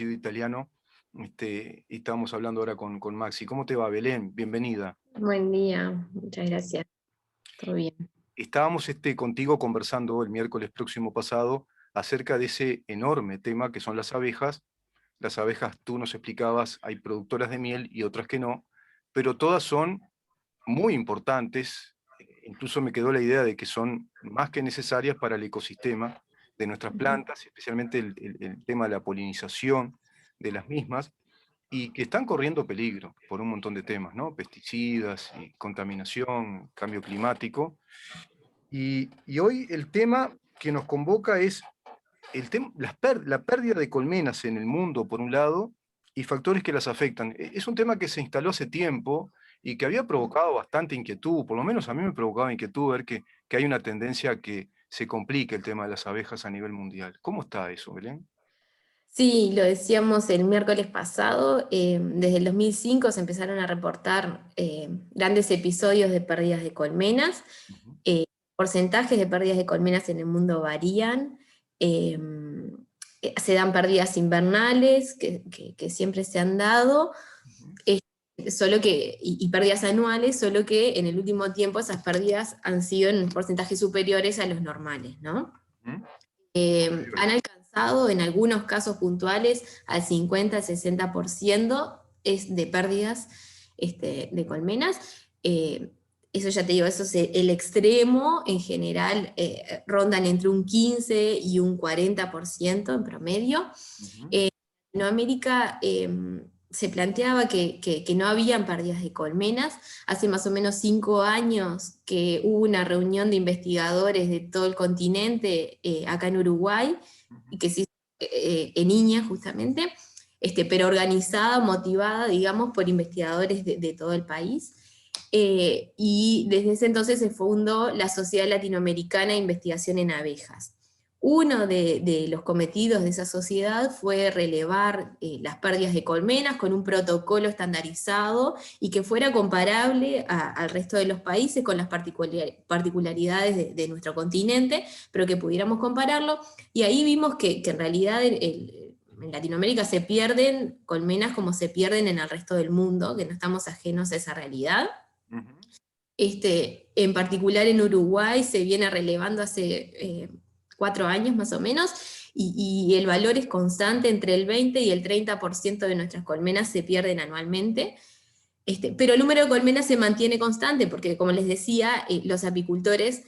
apellido italiano, y estábamos hablando ahora con Maxi. ¿Cómo te va, Belén? Bienvenida. Buen día, muchas gracias. Todo bien. Estábamos contigo conversando el miércoles próximo pasado acerca de ese enorme tema que son las abejas. Las abejas, tú nos explicabas, hay productoras de miel y otras que no, pero todas son muy importantes. Incluso me quedó la idea de que son más que necesarias para el ecosistema de nuestras Ujú. plantas, especialmente el tema de la polinización de las mismas, y que están corriendo peligro por un montón de temas, ¿no? Pesticidas, y contaminación, cambio climático. Y hoy el tema que nos convoca es la pérdida de colmenas en el mundo, por un lado, y factores que las afectan. Es un tema que se instaló hace tiempo y que había provocado bastante inquietud, por lo menos a mí me provocaba inquietud ver que hay una tendencia a que se complique el tema de las abejas a nivel mundial. ¿Cómo está eso, Belén? Sí, lo decíamos el miércoles pasado, desde el 2005 se empezaron a reportar grandes episodios de pérdidas de colmenas. Ujú, Porcentajes de pérdidas de colmenas en el mundo varían. eh, Se dan pérdidas invernales, que siempre se han dado, ujú, eh, solo que, y pérdidas anuales, solo que en el último tiempo esas pérdidas han sido en porcentajes superiores a los normales, ¿no? ujú. Han alcanzado en algunos casos puntuales al 50 al 60% es de pérdidas de colmenas. Eso ya te digo, eso es el extremo. En general rondan entre un 15 y un 40% en promedio. Ujú, En Latinoamérica se planteaba que no habían pérdidas de colmenas. Hace más o menos 5 años que hubo una reunión de investigadores de todo el continente acá en Uruguay, ujú. y que se hizo en Iña justamente, pero organizada, motivada, digamos, por investigadores de todo el país. Y desde ese entonces se fundó la Sociedad Latinoamericana de Investigación en Abejas. Uno de los cometidos de esa sociedad fue relevar las pérdidas de colmenas con un protocolo estandarizado y que fuera comparable al resto de los países con las particularidades de nuestro continente, pero que pudiéramos compararlo. Y ahí vimos que en realidad en Latinoamérica se pierden colmenas como se pierden en el resto del mundo, que no estamos ajenos a esa realidad. Ujú. En particular en Uruguay se viene relevando hace 4 años más o menos, y el valor es constante, entre el 20 y el 30% de nuestras colmenas se pierden anualmente. Pero el número de colmenas se mantiene constante porque, como les decía, los apicultores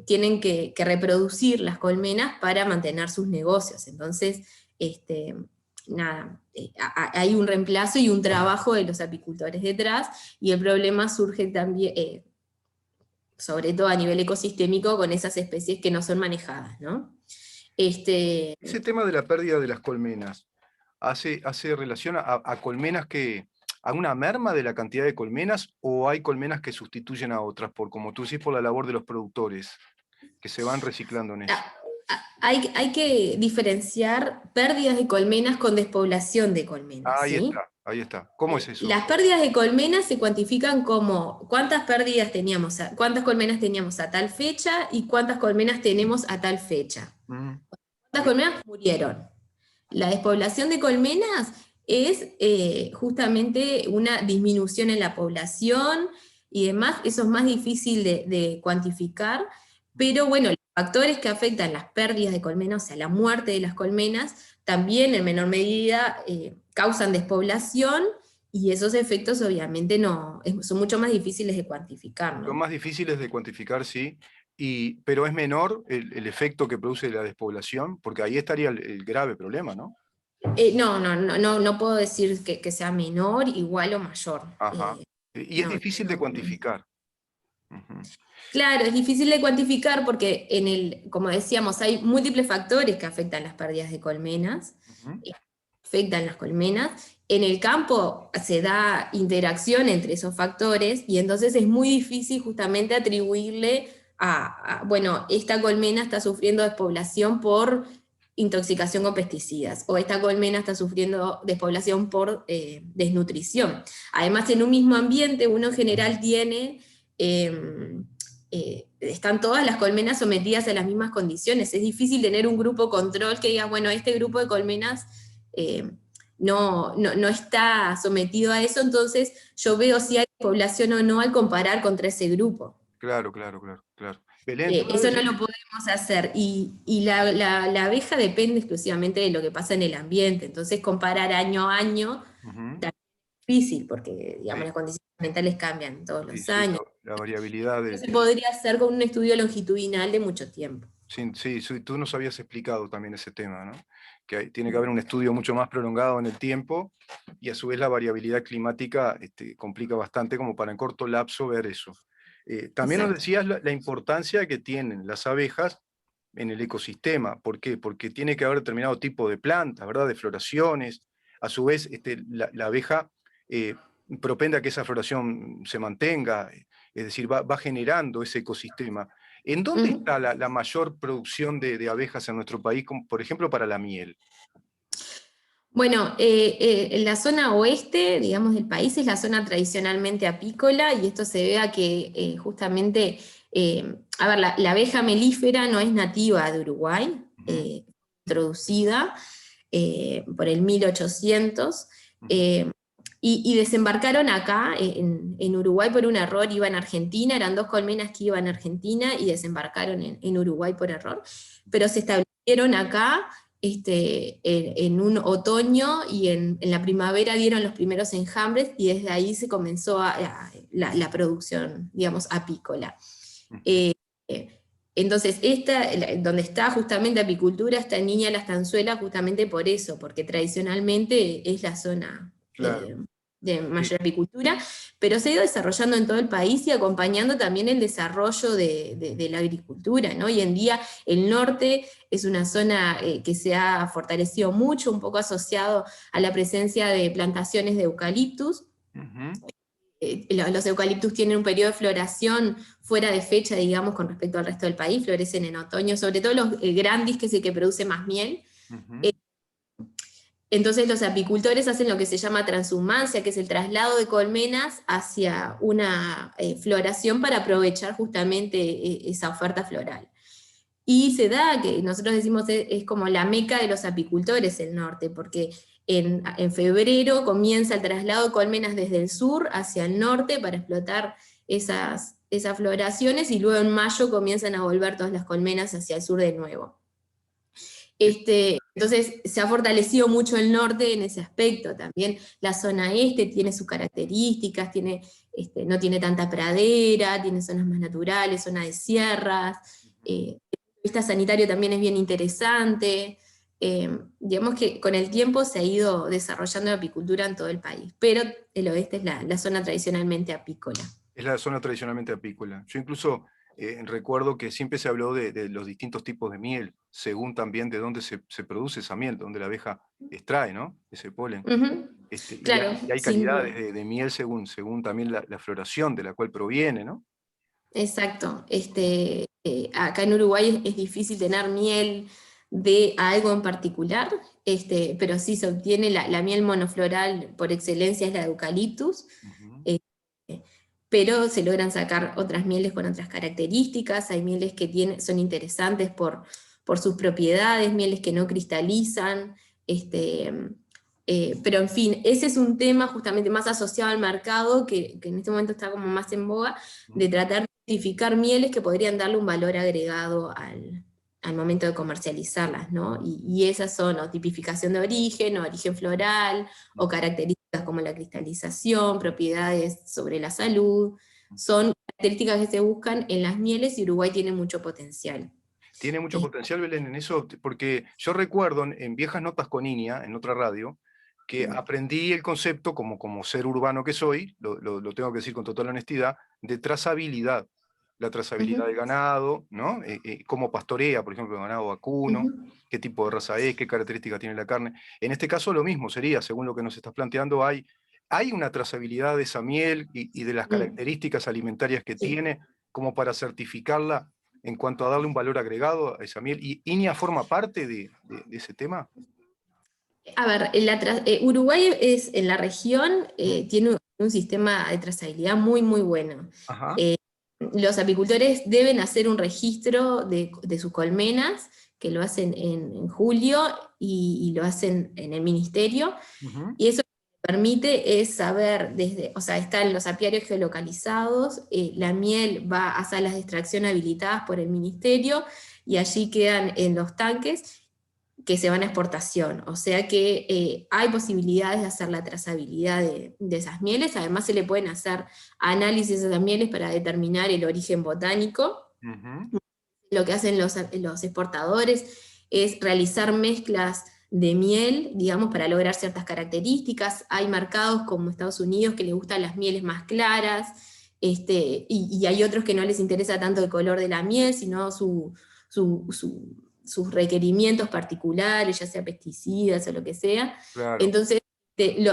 tienen que reproducir las colmenas para mantener sus negocios. Entonces, nada, hay un reemplazo y un trabajo de los apicultores detrás, y el problema surge también, sobre todo a nivel ecosistémico, con esas especies que no son manejadas, ¿no? Este, Ese tema de la pérdida de las colmenas, hace relación a colmenas a una merma de la cantidad de colmenas, o hay colmenas que sustituyen a otras, por, como tú decís, por la labor de los productores, que se van reciclando en eso? hay que diferenciar pérdidas de colmenas con despoblación de colmenas, Ahí ¿sí? está, ahí está. ¿Cómo es eso? Las pérdidas de colmenas se cuantifican como cuántas pérdidas teníamos, cuántas colmenas teníamos a tal fecha y cuántas colmenas tenemos a tal fecha. Mm, ¿Cuántas bien. colmenas murieron? La despoblación de colmenas es justamente una disminución en la población y demás. Eso es más difícil de cuantificar, pero bueno, los factores que afectan las pérdidas de colmenas, o sea, la muerte de las colmenas, también en menor medida causan despoblación, y esos efectos obviamente son mucho más difíciles de cuantificar, Son ¿no? más difíciles de cuantificar, sí, pero es menor el efecto que produce la despoblación, porque ahí estaría el grave problema, ¿no? No puedo decir que sea menor, igual o mayor. Ajá. Y es No, difícil de no. cuantificar. Ujú, Claro, es difícil de cuantificar porque como decíamos, hay múltiples factores que afectan las pérdidas de colmenas, ujú. eh, afectan las colmenas. En el campo se da interacción entre esos factores, y entonces es muy difícil justamente atribuirle bueno, esta colmena está sufriendo despoblación por intoxicación con pesticidas, o esta colmena está sufriendo despoblación por desnutrición. Además, en un mismo ambiente uno en general tiene... están todas las colmenas sometidas a las mismas condiciones. Es difícil tener un grupo control que diga, bueno, este grupo de colmenas no está sometido a eso, entonces yo veo si hay población o no al comparar contra ese grupo. Claro, claro, claro, claro. Belén, tú nos Eso no decías. lo podemos hacer, y la abeja depende exclusivamente de lo que pasa en el ambiente, entonces comparar año a año Ujú, es difícil, porque digamos, sí, las condiciones ambientales cambian todos sí, los sí, años. la variabilidad Eso se podría hacer con un estudio longitudinal de mucho tiempo. sí, sí, sí, tú nos habías explicado también ese tema, ¿no? Que tiene que haber un estudio mucho más prolongado en el tiempo y a su vez la variabilidad climática complica bastante como para en corto lapso ver eso. También nos Exacto. decías la importancia que tienen las abejas en el ecosistema. ¿Por qué? Porque tiene que haber determinado tipo de plantas, ¿verdad? De floraciones. A su vez, la abeja eh, propende a que esa floración se mantenga, es decir, va generando ese ecosistema. ¿En dónde Ujú. está la mayor producción de abejas en nuestro país, como, por ejemplo, para la miel? Bueno, en la zona oeste, digamos, del país es la zona tradicionalmente apícola, y esto se debe a que justamente, a ver, la abeja melífera no es nativa de Uruguay, Ujú, introducida por el 1800, ujú, eh, y desembarcaron acá en Uruguay por un error, iban a Argentina, eran dos colmenas que iban a Argentina y desembarcaron en Uruguay por error, pero se establecieron acá en un otoño, y en la primavera dieron los primeros enjambres, y desde ahí se comenzó la producción, digamos, apícola. ujú. Eh, entonces, donde está justamente apicultura, está en Niña La Estanzuela, justamente por eso, porque tradicionalmente es la zona Claro, de sí, mayor apicultura, pero se ha ido desarrollando en todo el país y acompañando también el desarrollo de la agricultura, ¿no? Hoy en día el norte es una zona que se ha fortalecido mucho, un poco asociado a la presencia de plantaciones de eucaliptus. ujú, Los eucaliptus tienen un periodo de floración fuera de fecha, digamos, con respecto al resto del país, florecen en otoño, sobre todo los grandis, que es el que produce más miel. ujú. Eh, entonces los apicultores hacen lo que se llama transhumancia, que es el traslado de colmenas hacia una floración para aprovechar justamente esa oferta floral. Y se da que nosotros decimos es como la meca de los apicultores el norte, porque en febrero comienza el traslado de colmenas desde el sur hacia el norte para explotar esas floraciones, y luego en mayo comienzan a volver todas las colmenas hacia el sur de nuevo. Es- Entonces se ha fortalecido mucho el norte en ese aspecto. También la zona este tiene sus características, no tiene tanta pradera, tiene zonas más naturales, zona de sierras. Desde el punto de vista sanitario también es bien interesante. Digamos que con el tiempo se ha ido desarrollando la apicultura en todo el país, pero el oeste es la zona tradicionalmente apícola. Es la zona tradicionalmente apícola. Yo incluso recuerdo que siempre se habló de los distintos tipos de miel, según también de dónde se produce esa miel, dónde la abeja extrae, ¿no? Ese polen. Ujú. Claro, Y hay sin duda. calidades de miel según también la floración de la cual proviene, ¿no? Exacto. Acá en Uruguay es difícil tener miel de algo en particular, pero sí se obtiene la miel monofloral por excelencia, es la de eucaliptus, Ujú. eh, pero se logran sacar otras mieles con otras características. Hay mieles que son interesantes por sus propiedades, mieles que no cristalizan, pero en fin, ese es un tema justamente más asociado al mercado, que en este momento está como más en boga, de tratar de identificar mieles que podrían darle un valor agregado al momento de comercializarlas, ¿no? Y esas son o tipificación de origen, o origen floral, o características como la cristalización, propiedades sobre la salud. Son características que se buscan en las mieles, y Uruguay tiene mucho potencial. Tiene mucho Eh, potencial, Belén, en eso, porque yo recuerdo en viejas notas con Inia, en otra radio, que aprendí el concepto, como ser urbano que soy, lo tengo que decir con total honestidad, de trazabilidad. La trazabilidad del ujú, ganado, ¿no? Cómo pastorea, por ejemplo, el ganado vacuno, ujú, qué tipo de raza es, qué características tiene la carne. En este caso lo mismo sería, según lo que nos estás planteando, hay una trazabilidad de esa miel y de las mm, características alimentarias que sí. tiene como para certificarla en cuanto a darle un valor agregado a esa miel. ¿Y Inia forma parte de ese tema? A ver, Uruguay es en la región, Mm, tiene un sistema de trazabilidad muy, muy bueno. ajá, Eh, los apicultores deben hacer un registro de sus colmenas, que lo hacen en julio y lo hacen en el ministerio, y eso lo que permite es saber o sea, están los apiarios geolocalizados, la miel va a salas de extracción habilitadas por el ministerio, y allí quedan en los tanques que se van a exportación, o sea que hay posibilidades de hacer la trazabilidad de esas mieles. Además se le pueden hacer análisis de esas mieles para determinar el origen botánico. Lo que hacen los exportadores es realizar mezclas de miel, digamos, para lograr ciertas características. Hay mercados como Estados Unidos que les gustan las mieles más claras, y hay otros que no les interesa tanto el color de la miel, sino sus requerimientos particulares, ya sea pesticidas o lo que sea. Claro. Entonces,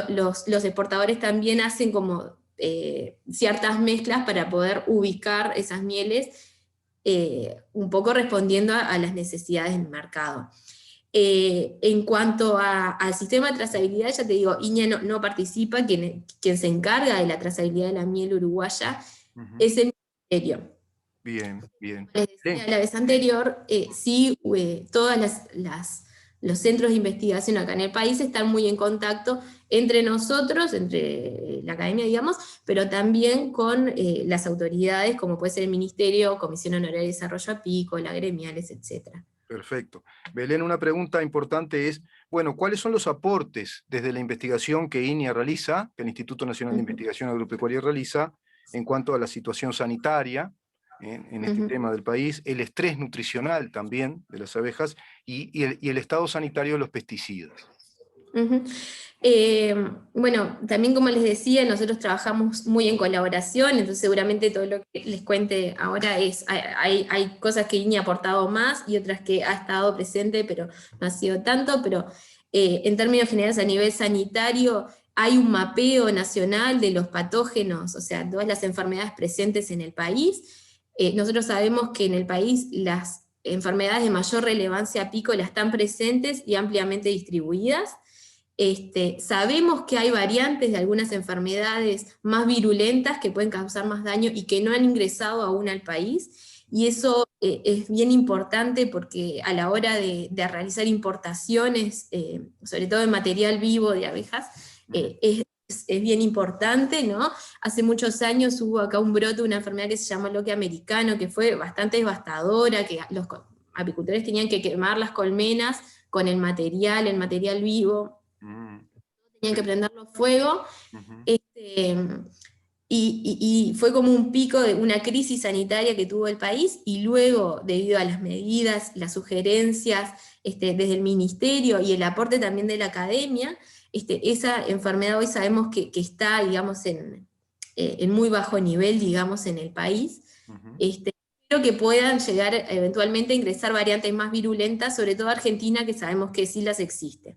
los exportadores también hacen como ciertas mezclas para poder ubicar esas mieles, un poco respondiendo a las necesidades del mercado. En cuanto al sistema de trazabilidad, ya te digo, INEA no participa, quien se encarga de la trazabilidad de la miel uruguaya es el ministerio. Bien, bien. Les decía la vez anterior, sí, todos los centros de investigación acá en el país están muy en contacto entre nosotros, entre la academia, digamos, pero también con las autoridades, como puede ser el Ministerio, Comisión Honoraria de Desarrollo Apícola, gremiales, etc. Perfecto. Belén, una pregunta importante es, bueno, ¿cuáles son los aportes desde la investigación que INEA realiza, que el Instituto Nacional de Investigación Agropecuaria realiza, en cuanto a la situación sanitaria en este tema del país, el estrés nutricional también de las abejas y el estado sanitario de los pesticidas? Bueno, también como les decía, nosotros trabajamos muy en colaboración, entonces seguramente todo lo que les cuente ahora hay cosas que INEA ha aportado más y otras que ha estado presente, pero no ha sido tanto, pero en términos generales a nivel sanitario hay un mapeo nacional de los patógenos, o sea, todas las enfermedades presentes en el país. Nosotros sabemos que en el país las enfermedades de mayor relevancia apícola están presentes y ampliamente distribuidas. Sabemos que hay variantes de algunas enfermedades más virulentas que pueden causar más daño y que no han ingresado aún al país, y eso es bien importante porque a la hora de realizar importaciones, sobre todo de material vivo de abejas, es bien importante, ¿no? Hace muchos años hubo acá un brote de una enfermedad que se llamó loque americano, que fue bastante devastadora, que los apicultores tenían que quemar las colmenas con el material vivo, tenían que prenderlo fuego, y fue como un pico de una crisis sanitaria que tuvo el país, y luego, debido a las medidas, las sugerencias desde el ministerio y el aporte también de la academia, esa enfermedad hoy sabemos que está, digamos, en muy bajo nivel, digamos, en el país. Espero que puedan llegar eventualmente a ingresar variantes más virulentas, sobre todo Argentina, que sabemos que sí las existe.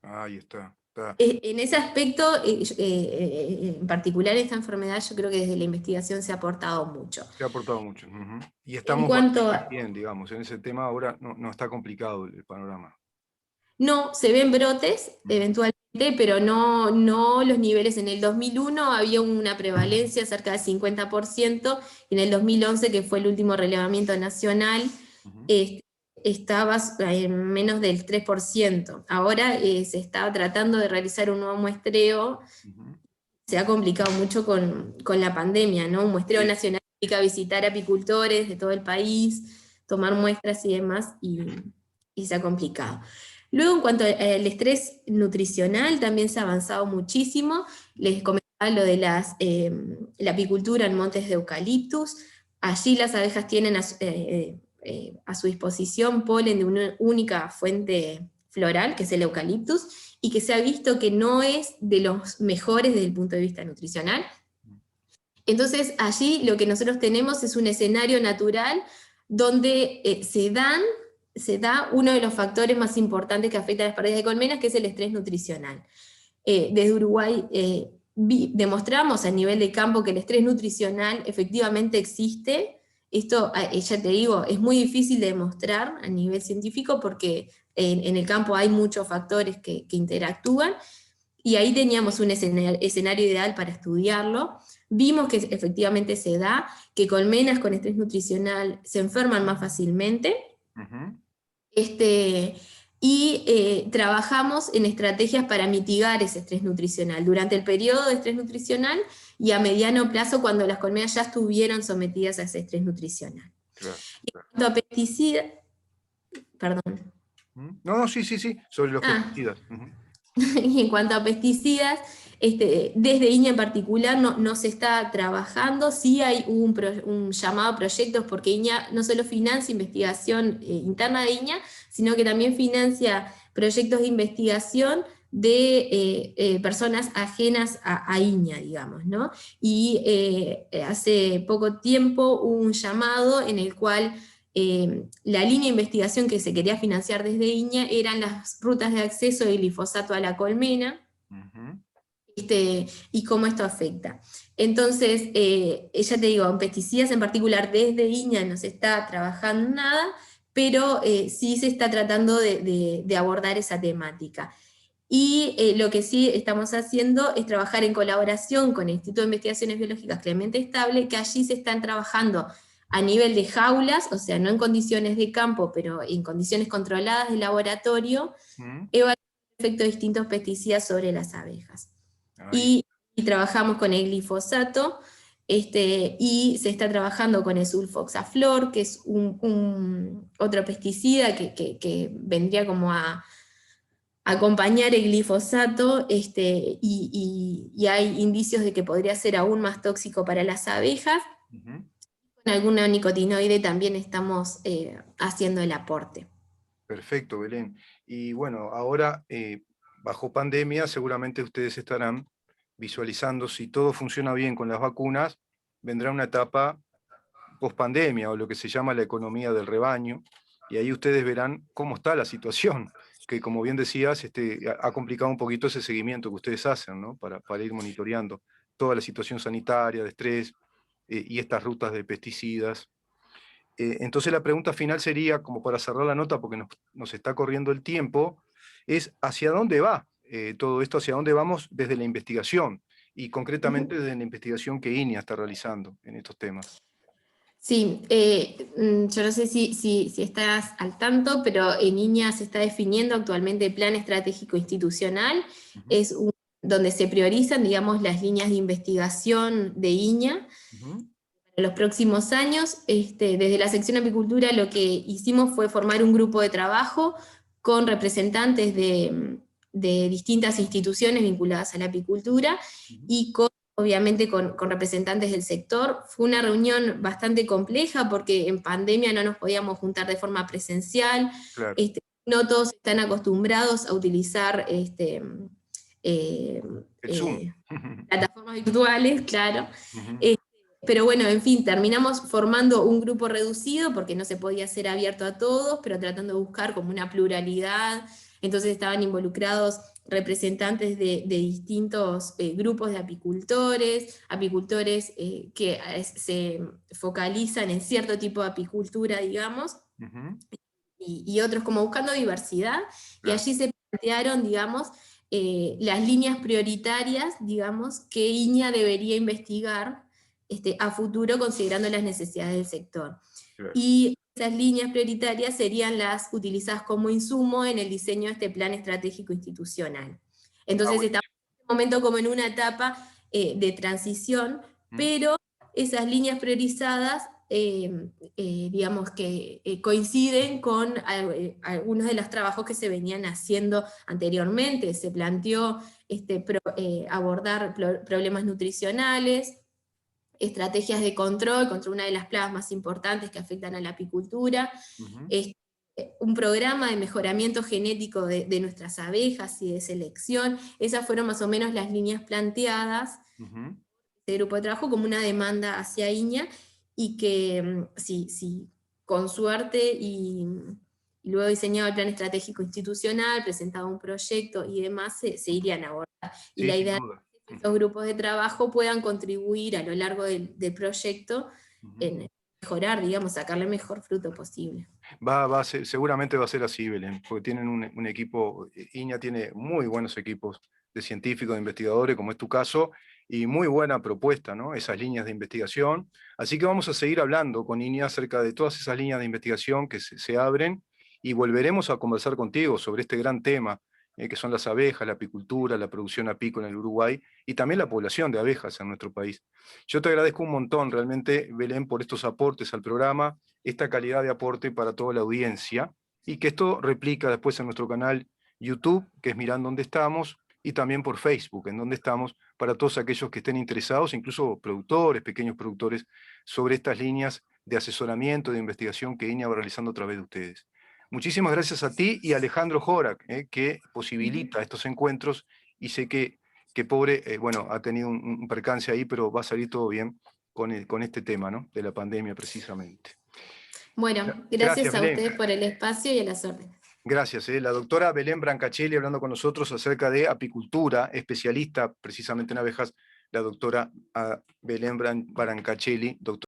Ahí está. En ese aspecto, en particular esta enfermedad, yo creo que desde la investigación se ha aportado mucho. Se ha aportado mucho. Y estamos bien, digamos, en ese tema ahora no está complicado el panorama. No, se ven brotes eventualmente, pero no los niveles. En el 2001 había una prevalencia cerca del 50%, y en el 2011, que fue el último relevamiento nacional, estaba en menos del 3%. Ahora se está tratando de realizar un nuevo muestreo. Se ha complicado mucho con la pandemia, ¿no? Un muestreo nacional implica visitar apicultores de todo el país, tomar muestras y demás, y se ha complicado. Luego, en cuanto al estrés nutricional, también se ha avanzado muchísimo. Les comentaba lo de la apicultura en montes de eucaliptus. Allí las abejas tienen a su disposición polen de una única fuente floral, que es el eucaliptus, y que se ha visto que no es de los mejores desde el punto de vista nutricional. Entonces allí lo que nosotros tenemos es un escenario natural donde se da uno de los factores más importantes que afecta a las pérdidas de colmenas, que es el estrés nutricional. Desde Uruguay demostramos a nivel de campo que el estrés nutricional efectivamente existe. Esto, ya te digo, es muy difícil de demostrar a nivel científico porque en el campo hay muchos factores que interactúan, y ahí teníamos un escenario ideal para estudiarlo. Vimos que efectivamente se da, que colmenas con estrés nutricional se enferman más fácilmente. Este, trabajamos en estrategias para mitigar ese estrés nutricional durante el periodo de estrés nutricional y a mediano plazo cuando las colmenas ya estuvieron sometidas a ese estrés nutricional. Claro. En cuanto a pesticidas, perdón. No, no, sí, sí, sí, sobre los Ah, pesticidas. Ujú. y en cuanto a pesticidas, desde INEA en particular no se está trabajando, sí hay un llamado a proyectos porque INEA no solo financia investigación interna de INEA, sino que también financia proyectos de investigación de personas ajenas a INEA, digamos, ¿no? Y hace poco tiempo hubo un llamado en el cual la línea de investigación que se quería financiar desde INEA eran las rutas de acceso de glifosato a la colmena, Ujú. y cómo esto afecta. Entonces, ya te digo, en pesticidas en particular desde INEA no se está trabajando nada, pero sí se está tratando de abordar esa temática. Y lo que sí estamos haciendo es trabajar en colaboración con el Instituto de Investigaciones Biológicas Clemente Estable, que allí se están trabajando a nivel de jaulas, o sea, no en condiciones de campo, pero en condiciones controladas de laboratorio, Ujú. evaluando el efecto de distintos pesticidas sobre las abejas. Ahí. Y trabajamos con el glifosato, y se está trabajando con el sulfoxaflor, que es otro pesticida que vendría como a acompañar el glifosato, y hay indicios de que podría ser aún más tóxico para las abejas. Ujú. Con algún neonicotinoide también estamos haciendo el aporte. Perfecto, Belén. Y bueno, ahora, bajo pandemia, seguramente ustedes estarán visualizando si todo funciona bien con las vacunas, vendrá una etapa post-pandemia o lo que se llama la economía del rebaño, y ahí ustedes verán cómo está la situación, que como bien decías, ha complicado un poquito ese seguimiento que ustedes hacen, ¿no? Para ir monitoreando toda la situación sanitaria, de estrés, y estas rutas de pesticidas. Entonces la pregunta final sería, como para cerrar la nota, porque nos está corriendo el tiempo, es ¿hacia dónde va todo esto? ¿Hacia dónde vamos desde la investigación? Y concretamente desde la investigación que INEA está realizando en estos temas. Sí, yo no sé si estás al tanto, pero en INEA se está definiendo actualmente el plan estratégico institucional, Ujú. es donde se priorizan, digamos, las líneas de investigación de INEA Ujú. en los próximos años. Desde la sección apicultura lo que hicimos fue formar un grupo de trabajo con representantes de distintas instituciones vinculadas a la apicultura Ujú. y obviamente con representantes del sector. Fue una reunión bastante compleja porque en pandemia no nos podíamos juntar de forma presencial, Claro. no todos están acostumbrados a utilizar eh, El Zoom. eh, plataformas virtuales, claro. Ujú. Eh, pero bueno, en fin, terminamos formando un grupo reducido porque no se podía ser abierto a todos, pero tratando de buscar como una pluralidad. Entonces estaban involucrados representantes de distintos grupos de apicultores, apicultores que se focalizan en cierto tipo de apicultura, digamos, Ujú. y otros como buscando diversidad, y Claro. allí se plantearon, digamos, las líneas prioritarias, digamos, que INEA debería investigar a futuro considerando las necesidades del sector. Claro. Y esas líneas prioritarias serían las utilizadas como insumo en el diseño de este plan estratégico institucional. Ah, Entonces estamos buenísimo. en este momento como en una etapa de transición, ¿Mm? pero esas líneas priorizadas, digamos que coinciden con algunos de los trabajos que se venían haciendo anteriormente. Se planteó abordar problemas nutricionales, estrategias de control contra una de las plagas más importantes que afectan a la apicultura, Ujú. este, un programa de mejoramiento genético de nuestras abejas y de selección. Esas fueron más o menos las líneas planteadas Ujú. de grupo de trabajo como una demanda hacia INEA, y que si con suerte y luego diseñado el plan estratégico institucional, presentado un proyecto y demás, se irían a abordar. Y Sí, la sin idea duda. es que estos grupos de trabajo puedan contribuir a lo largo del proyecto Ujú. en mejorar, digamos, sacarle el mejor fruto posible. Seguramente va a ser así, Belén, porque tienen un equipo, INEA tiene muy buenos equipos de científicos, de investigadores, como es tu caso, y muy buena propuesta, ¿no? Esas líneas de investigación. Así que vamos a seguir hablando con INEA acerca de todas esas líneas de investigación que se abren y volveremos a conversar contigo sobre este gran tema, que son las abejas, la apicultura, la producción apícola en el Uruguay, y también la población de abejas en nuestro país. Yo te agradezco un montón realmente, Belén, por estos aportes al programa, esta calidad de aporte para toda la audiencia, y que esto replica después en nuestro canal YouTube, que es Mirando Dónde Estamos, y también por Facebook, en donde estamos, para todos aquellos que estén interesados, incluso productores, pequeños productores, sobre estas líneas de asesoramiento, de investigación que INEA va realizando a través de ustedes. Muchísimas gracias a ti y a Alejandro Jorak, que posibilita estos encuentros, y sé que pobre, bueno, ha tenido un percance ahí, pero va a salir todo bien con este tema, ¿no? De la pandemia precisamente. Bueno, Gracias, gracias a Belén. ustedes por el espacio y a las órdenes. Gracias. La doctora Belén Brancachelli hablando con nosotros acerca de apicultura, especialista precisamente en abejas, la doctora Belén Brancachelli, doctora